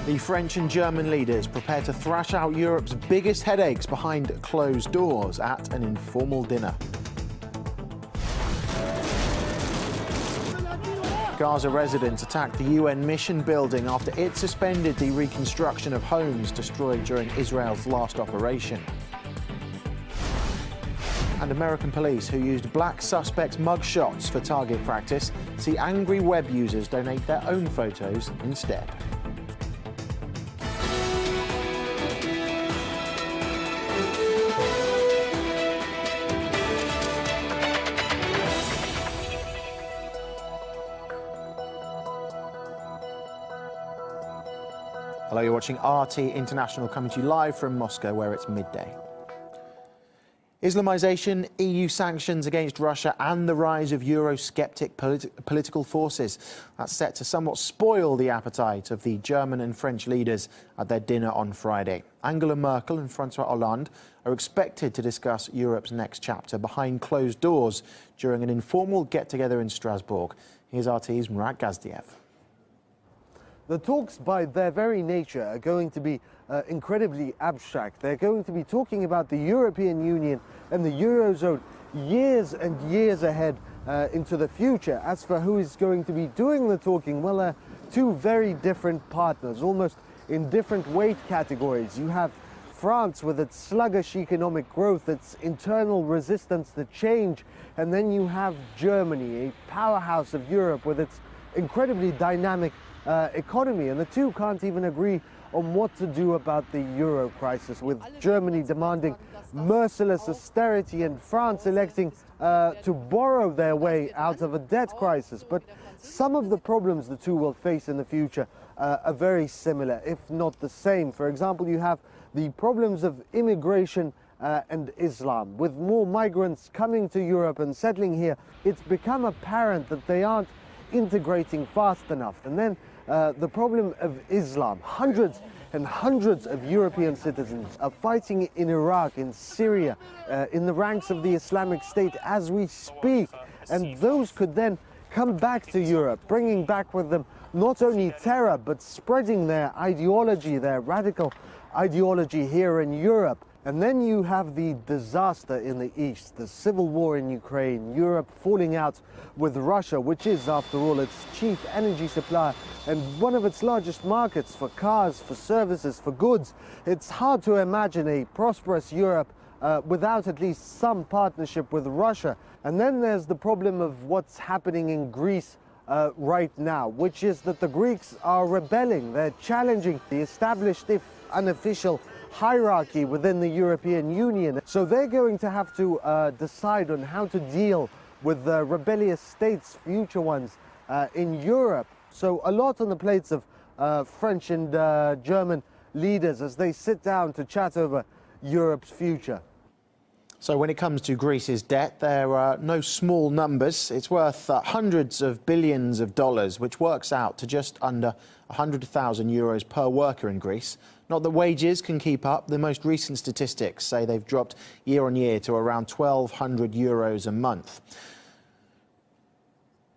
The French and German leaders prepare to thrash out Europe's biggest headaches behind closed doors at an informal dinner. Gaza residents attacked the UN mission building after it suspended the reconstruction of homes destroyed during Israel's last operation. And American police, who used black suspects' mugshots for target practice, see angry web users donate their own photos instead. Hello, you're watching RT International, coming to you live from Moscow, where it's midday. Islamization, EU sanctions against Russia and the rise of Eurosceptic political forces. That's set to somewhat spoil the appetite of the German and French leaders at their dinner on Friday. Angela Merkel and François Hollande are expected to discuss Europe's next chapter behind closed doors during an informal get-together in Strasbourg. Here's RT's Murat Gazdiev. The talks, by their very nature, are going to be incredibly abstract. They're going to be talking about the European Union and the Eurozone years and years ahead into the future. As for who is going to be doing the talking, well, they're two very different partners, almost in different weight categories. You have France with its sluggish economic growth, its internal resistance to change, and then you have Germany, a powerhouse of Europe, with its incredibly dynamic economy, and the two can't even agree on what to do about the euro crisis, with Germany demanding merciless austerity and France electing to borrow their way out of a debt crisis. But some of the problems the two will face in the future are very similar, if not the same. For example, you have the problems of immigration and Islam. With more migrants coming to Europe and settling here, it's become apparent that they aren't integrating fast enough. And then the problem of Islam. Hundreds and hundreds of European citizens are fighting in Iraq, in Syria, in the ranks of the Islamic State as we speak. And those could then come back to Europe, bringing back with them not only terror, but spreading their ideology, their radical ideology here in Europe. And then you have the disaster in the east, the civil war in Ukraine, Europe falling out with Russia, which is, after all, its chief energy supplier and one of its largest markets for cars, for services, for goods. It's hard to imagine a prosperous Europe without at least some partnership with Russia. And then there's the problem of what's happening in Greece right now, which is that the Greeks are rebelling. They're challenging the established, if unofficial, hierarchy within the European Union. So they're going to have to decide on how to deal with the rebellious states, future ones, in Europe. So a lot on the plates of French and German leaders as they sit down to chat over Europe's future. So when it comes to Greece's debt, there are no small numbers. It's worth hundreds of billions of dollars, which works out to just under 100,000 euros per worker in Greece. Not that wages can keep up. The most recent statistics say they've dropped year on year to around 1,200 euros a month.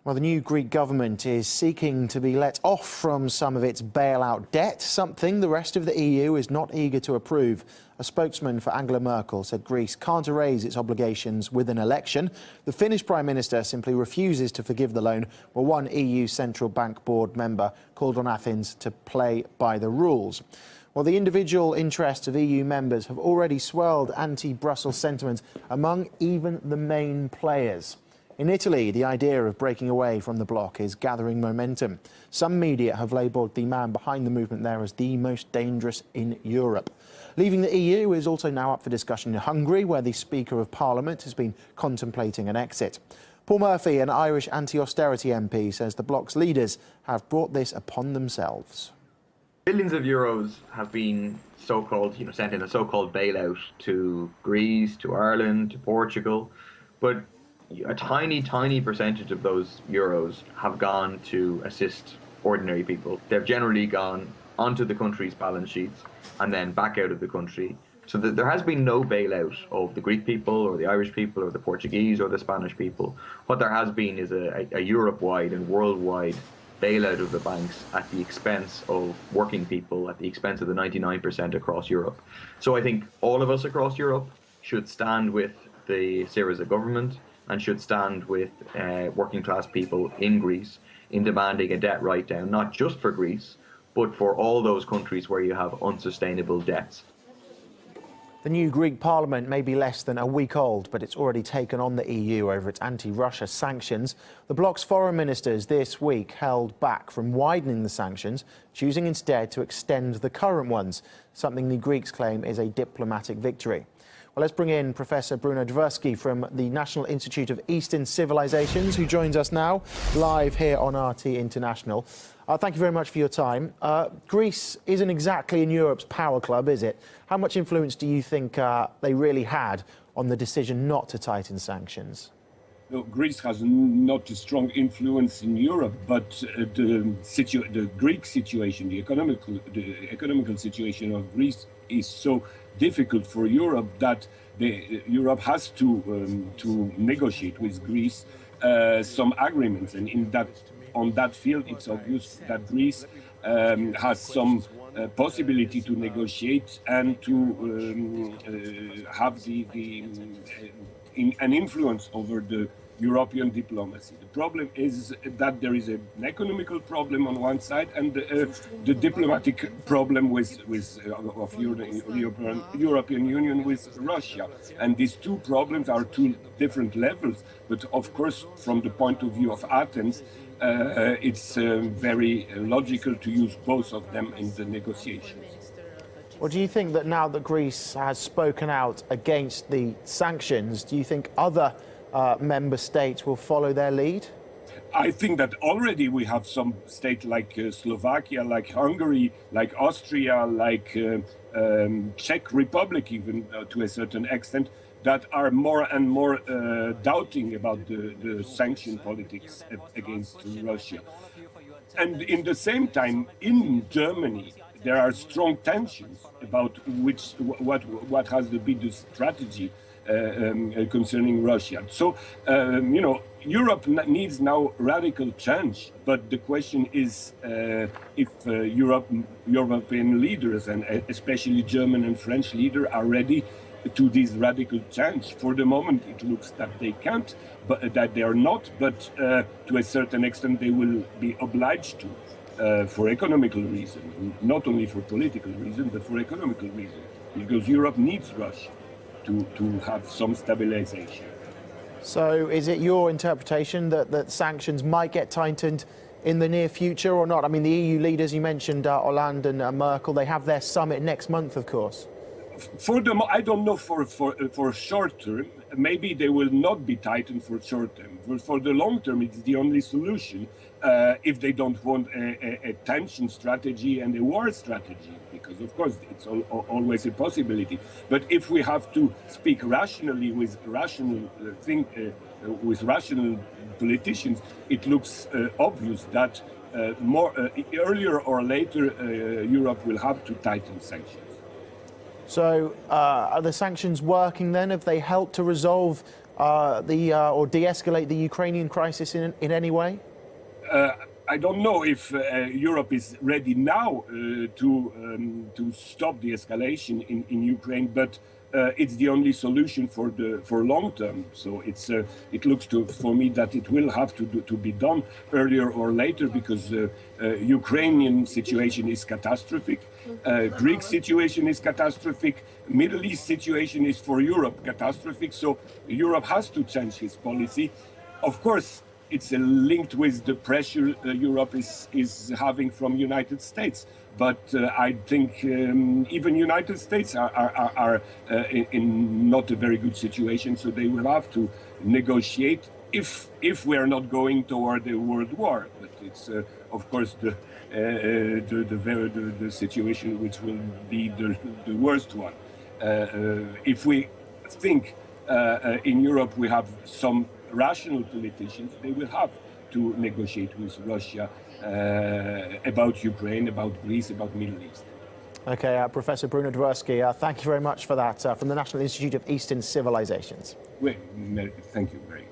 Well, the new Greek government is seeking to be let off from some of its bailout debt, something the rest of the EU is not eager to approve. A spokesman for Angela Merkel said Greece can't erase its obligations with an election. The Finnish Prime Minister simply refuses to forgive the loan, while one EU Central Bank Board member called on Athens to play by the rules. Well, the individual interests of EU members have already swelled anti-Brussels sentiment among even the main players. In Italy, the idea of breaking away from the bloc is gathering momentum. Some media have labelled the man behind the movement there as the most dangerous in Europe. Leaving the EU is also now up for discussion in Hungary, where the Speaker of Parliament has been contemplating an exit. Paul Murphy, an Irish anti-austerity MP, says the bloc's leaders have brought this upon themselves. Billions of euros have been so-called, sent in a so-called bailout to Greece, to Ireland, to Portugal, but a tiny, tiny percentage of those euros have gone to assist ordinary people. They've generally gone onto the country's balance sheets and then back out of the country. So that there has been no bailout of the Greek people or the Irish people or the Portuguese or the Spanish people. What there has been is a Europe-wide and worldwide bailout of the banks at the expense of working people, at the expense of the 99% across Europe. So I think all of us across Europe should stand with the Syriza government and should stand with working class people in Greece in demanding a debt write-down, not just for Greece, but for all those countries where you have unsustainable debts. The new Greek parliament may be less than a week old, but it's already taken on the EU over its anti-Russia sanctions. The bloc's foreign ministers this week held back from widening the sanctions, choosing instead to extend the current ones, something the Greeks claim is a diplomatic victory. Well, let's bring in Professor Bruno Dvorsky from the National Institute of Eastern Civilizations, who joins us now live here on RT International. Thank you very much for your time. Greece isn't exactly in Europe's power club, is it? How much influence do you think they really had on the decision not to tighten sanctions? No, Greece has not a strong influence in Europe, but the Greek situation, the economical situation of Greece is so difficult for Europe that Europe has to negotiate with Greece some agreements, and on that field, it's obvious that Greece has some possibility to negotiate and to have an influence over the European diplomacy. The problem is that there is an economical problem on one side and the diplomatic problem of European Union with Russia. And these two problems are two different levels. But of course, from the point of view of Athens, it's very logical to use both of them in the negotiations. Well, do you think that now that Greece has spoken out against the sanctions, do you think other member states will follow their lead? I think that already we have some states like Slovakia, like Hungary, like Austria, like Czech Republic, even to a certain extent, that are more and more doubting about the sanction politics against Russia. And in the same time, in Germany, there are strong tensions about what has to be the strategy concerning Russia. So, Europe needs now radical change, but the question is if European leaders, and especially German and French leaders, are ready to this radical change. For the moment, it looks that they can't, but that they are not, but to a certain extent they will be obliged to for economical reasons, not only for political reasons, but for economical reasons, because Europe needs Russia to have some stabilization. So is it your interpretation that sanctions might get tightened in the near future or not? I mean, the EU leaders, you mentioned Hollande and Merkel, they have their summit next month, of course. I don't know for short term. Maybe they will not be tightened for short term. For the long term, it's the only solution if they don't want a tension strategy and a war strategy, because of course it's always a possibility. But if we have to speak rationally with rational with rational politicians, it looks obvious that earlier or later Europe will have to tighten sanctions. So are the sanctions working then? Have they helped to resolve or de-escalate the Ukrainian crisis in any way? I don't know if Europe is ready now to stop the escalation in Ukraine, but it's the only solution for long term. So it looks for me that it will have to be done earlier or later, because Ukrainian situation is catastrophic, Greek situation is catastrophic, Middle East situation is for Europe catastrophic. So Europe has to change its policy. Of course, it's linked with the pressure Europe is having from United States. But I think even United States are in not a very good situation, so they will have to negotiate if we are not going toward a world war. But it's of course the situation which will be the worst one. If we think in Europe we have some rational politicians, they will have to negotiate with Russia about Ukraine, about Greece, about Middle East. Okay, Professor Bruno Dvorsky, thank you very much for that from the National Institute of Eastern Civilizations. Well, thank you very much.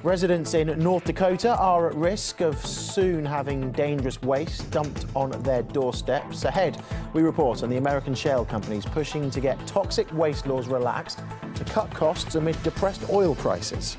Residents in North Dakota are at risk of soon having dangerous waste dumped on their doorsteps. Ahead, we report on the American shale companies pushing to get toxic waste laws relaxed to cut costs amid depressed oil prices.